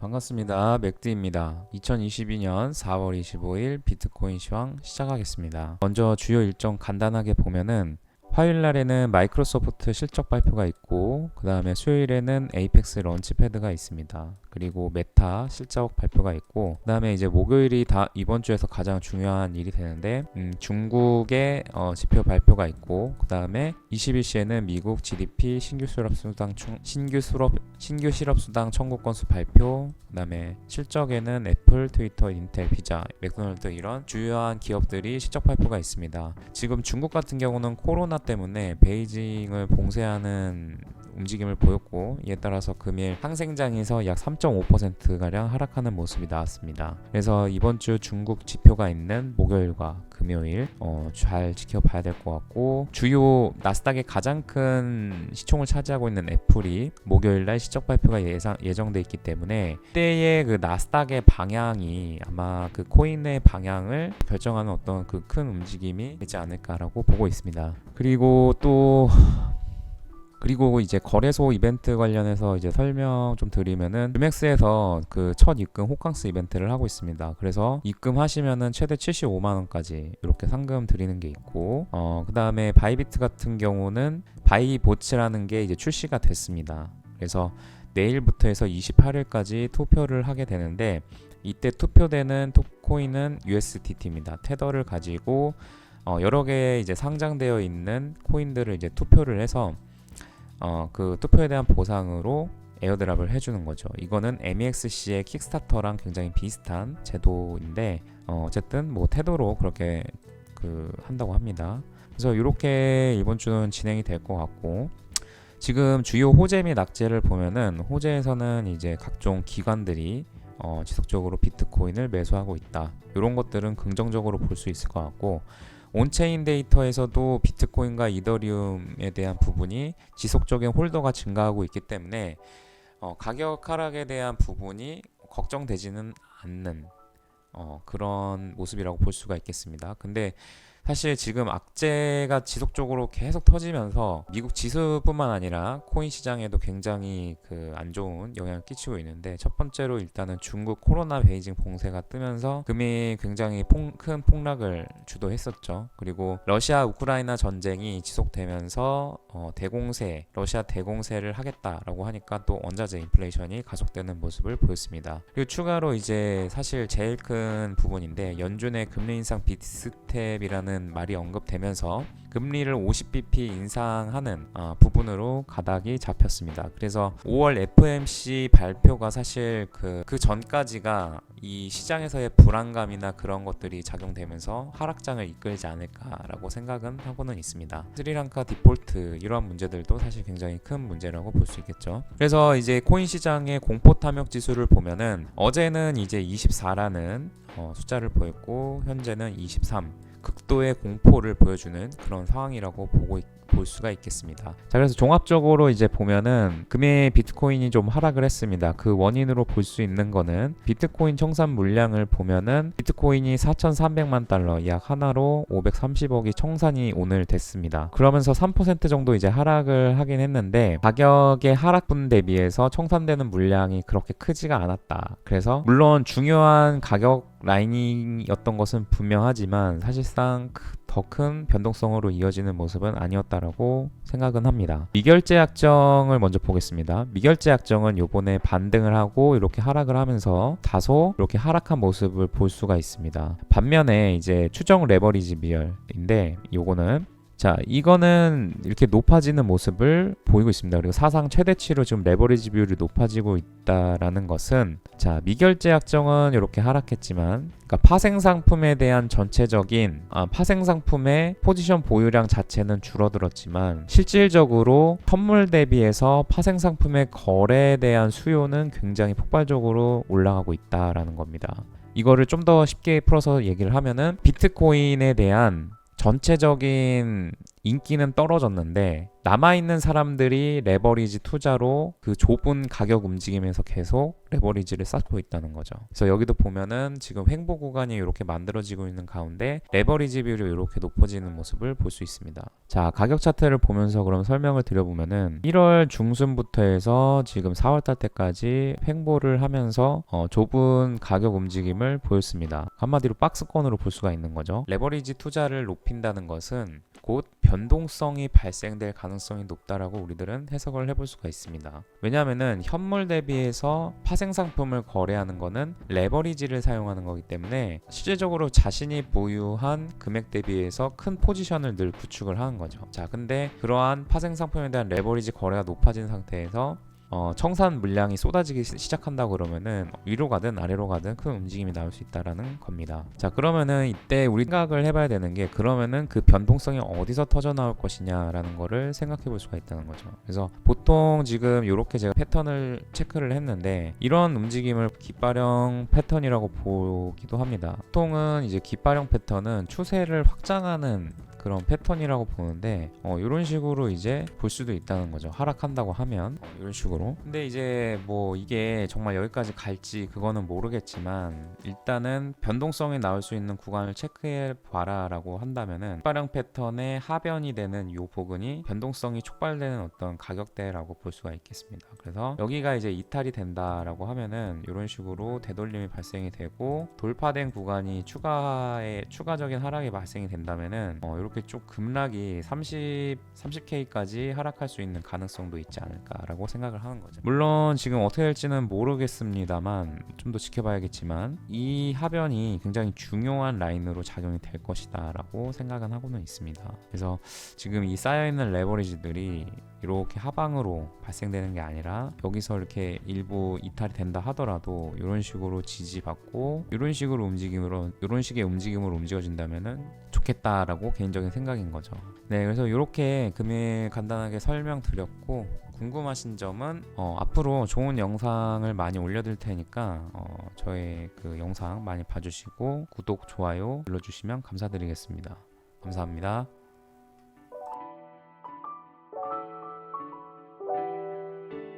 반갑습니다. 맥드입니다. 2022년 4월 25일 비트코인 시황 시작하겠습니다. 먼저 주요 일정 간단하게 보면은 화요일 날에는 마이크로소프트 실적 발표가 있고, 그 다음에 수요일에는 에이펙스 런치패드가 있습니다. 그리고 메타 실적 발표가 있고, 그 다음에 이제 목요일이 다 이번 주에서 가장 중요한 일이 되는데, 중국의 지표 발표가 있고, 그 다음에 21시에는 미국 GDP 신규 실업 수당 청구 건수 발표, 그 다음에 실적에는 애플, 트위터, 인텔, 피자, 맥도날드 이런 주요한 기업들이 실적 발표가 있습니다. 지금 중국 같은 경우는 코로나 때문에 베이징을 봉쇄하는 움직임을 보였고, 이에 따라서 금일 상생장에서 약 3.5%가량 하락하는 모습이 나왔습니다. 그래서 이번 주 중국 지표가 있는 목요일과 금요일 잘 지켜봐야 될 것 같고, 주요 나스닥의 가장 큰 시총을 차지하고 있는 애플이 목요일날 실적 발표가 예정돼 있기 때문에 그때의 그 나스닥의 방향이 아마 그 코인의 방향을 결정하는 어떤 그 큰 움직임이 되지 않을까라고 보고 있습니다. 그리고 이제 거래소 이벤트 관련해서 이제 설명 좀 드리면은 금엑스에서 그 첫 입금 호캉스 이벤트를 하고 있습니다. 그래서 입금하시면은 최대 75만 원까지 이렇게 상금 드리는 게 있고, 그 다음에 바이비트 같은 경우는 바이보츠라는 게 이제 출시가 됐습니다. 그래서 내일부터 해서 28일까지 투표를 하게 되는데, 이때 투표되는 코인은 USDT입니다. 테더를 가지고 여러 개 이제 상장되어 있는 코인들을 이제 투표를 해서 그 투표에 대한 보상으로 에어드랍을 해주는 거죠. 이거는 MEXC의 킥스타터랑 굉장히 비슷한 제도인데, 어쨌든 뭐 테더로 그렇게 한다고 합니다. 그래서 이렇게 이번 주는 진행이 될 것 같고, 지금 주요 호재 및 악재를 보면은 호재에서는 이제 각종 기관들이 지속적으로 비트코인을 매수하고 있다. 이런 것들은 긍정적으로 볼 수 있을 것 같고, 온체인 데이터에서도 비트코인과 이더리움에 대한 부분이 지속적인 홀더가 증가하고 있기 때문에 가격 하락에 대한 부분이 걱정되지는 않는 그런 모습이라고 볼 수가 있겠습니다. 근데 사실 지금 악재가 지속적으로 계속 터지면서 미국 지수뿐만 아니라 코인 시장에도 굉장히 안 좋은 영향을 끼치고 있는데, 첫 번째로 일단은 중국 코로나 베이징 봉쇄가 뜨면서 금이 굉장히 큰 폭락을 주도했었죠. 그리고 러시아 우크라이나 전쟁이 지속되면서 러시아 대공세를 하겠다라고 하니까 또 원자재 인플레이션이 가속되는 모습을 보였습니다. 그리고 추가로 이제 사실 제일 큰 부분인데, 연준의 금리 인상 빅스텝이라는 말이 언급되면서 금리를 50bp 인상하는 부분으로 가닥이 잡혔습니다. 그래서 5월 FOMC 발표가 사실 그 전까지가 이 시장에서의 불안감이나 그런 것들이 작용되면서 하락장을 이끌지 않을까라고 생각은 하고는 있습니다. 스리랑카 디폴트 이러한 문제들도 사실 굉장히 큰 문제라고 볼 수 있겠죠. 그래서 이제 코인 시장의 공포 탐욕 지수를 보면은 어제는 이제 24라는 숫자를 보였고, 현재는 23, 극도의 공포를 보여주는 그런 상황이라고 볼 수가 있겠습니다. 자, 그래서 종합적으로 이제 보면은 금일 비트코인이 좀 하락을 했습니다. 그 원인으로 볼 수 있는 거는 비트코인 청산 물량을 보면은 비트코인이 4,300만 달러, 약 하나로 530억이 청산이 오늘 됐습니다. 그러면서 3% 정도 이제 하락을 하긴 했는데, 가격의 하락분 대비해서 청산되는 물량이 그렇게 크지가 않았다. 그래서 물론 중요한 가격 라인이었던 것은 분명하지만 사실상 더 큰 변동성으로 이어지는 모습은 아니었다라고 생각은 합니다. 미결제 약정을 먼저 보겠습니다. 미결제 약정은 요번에 반등을 하고 이렇게 하락을 하면서 다소 이렇게 하락한 모습을 볼 수가 있습니다. 반면에 이제 추정 레버리지 비율인데, 요거는 이거는 이렇게 높아지는 모습을 보이고 있습니다. 그리고 사상 최대치로 지금 레버리지 비율이 높아지고 있다라는 것은, 미결제 약정은 이렇게 하락했지만, 그러니까 파생 상품에 대한 전체적인 파생 상품의 포지션 보유량 자체는 줄어들었지만, 실질적으로 선물 대비해서 파생 상품의 거래에 대한 수요는 굉장히 폭발적으로 올라가고 있다라는 겁니다. 이거를 좀 더 쉽게 풀어서 얘기를 하면은, 비트코인에 대한 전체적인 인기는 떨어졌는데 남아있는 사람들이 레버리지 투자로 그 좁은 가격 움직임에서 계속 레버리지를 쌓고 있다는 거죠. 그래서 여기도 보면은 지금 횡보 구간이 이렇게 만들어지고 있는 가운데 레버리지 비율이 이렇게 높아지는 모습을 볼 수 있습니다. 자, 가격 차트를 보면서 그럼 설명을 드려보면은 1월 중순부터 해서 지금 4월달 때까지 횡보를 하면서 좁은 가격 움직임을 보였습니다. 한마디로 박스권으로 볼 수가 있는 거죠. 레버리지 투자를 높인다는 것은 곧 변동성이 발생될 가능성이 높다라고 우리들은 해석을 해볼 수가 있습니다. 왜냐하면은 현물 대비해서 파생 상품을 거래하는 거는 레버리지를 사용하는 거기 때문에 실질적으로 자신이 보유한 금액 대비해서 큰 포지션을 늘 구축을 하는 거죠. 자, 근데 그러한 파생 상품에 대한 레버리지 거래가 높아진 상태에서 청산 물량이 쏟아지기 시작한다 그러면은 위로 가든 아래로 가든 큰 움직임이 나올 수 있다라는 겁니다. 자, 그러면은 이때 우리 생각을 해봐야 되는 게 그러면은 그 변동성이 어디서 터져 나올 것이냐라는 거를 생각해 볼 수가 있다는 거죠. 그래서 보통 지금 이렇게 제가 패턴을 체크를 했는데 이런 움직임을 깃발형 패턴이라고 보기도 합니다. 보통은 이제 깃발형 패턴은 추세를 확장하는 그런 패턴이라고 보는데 이런 식으로 이제 볼 수도 있다는 거죠. 하락한다고 하면 이런 식으로. 근데 이제 뭐 이게 정말 여기까지 갈지 그거는 모르겠지만 일단은 변동성이 나올 수 있는 구간을 체크해 봐라라고 한다면은 깃발형 패턴의 하변이 되는 이 부분이 변동성이 촉발되는 어떤 가격대라고 볼 수가 있겠습니다. 그래서 여기가 이제 이탈이 된다라고 하면은 이런 식으로 되돌림이 발생이 되고 돌파된 구간이 추가적인 하락이 발생이 된다면은 이렇게 쭉 급락이 30K까지 하락할 수 있는 가능성도 있지 않을까라고 생각을 하는 거죠. 물론 지금 어떻게 될지는 모르겠습니다만 좀 더 지켜봐야겠지만 이 하변이 굉장히 중요한 라인으로 작용이 될 것이다 라고 생각은 하고는 있습니다. 그래서 지금 이 쌓여있는 레버리지들이 이렇게 하방으로 발생되는 게 아니라 여기서 이렇게 일부 이탈이 된다 하더라도 이런 식으로 지지받고 이런 식의 움직임으로 움직여진다면은 좋겠다라고 개인적인 생각인 거죠. 네, 그래서 이렇게 금일 간단하게 설명드렸고 궁금하신 점은 앞으로 좋은 영상을 많이 올려드릴 테니까 저의 그 영상 많이 봐주시고 구독, 좋아요 눌러주시면 감사드리겠습니다. 감사합니다.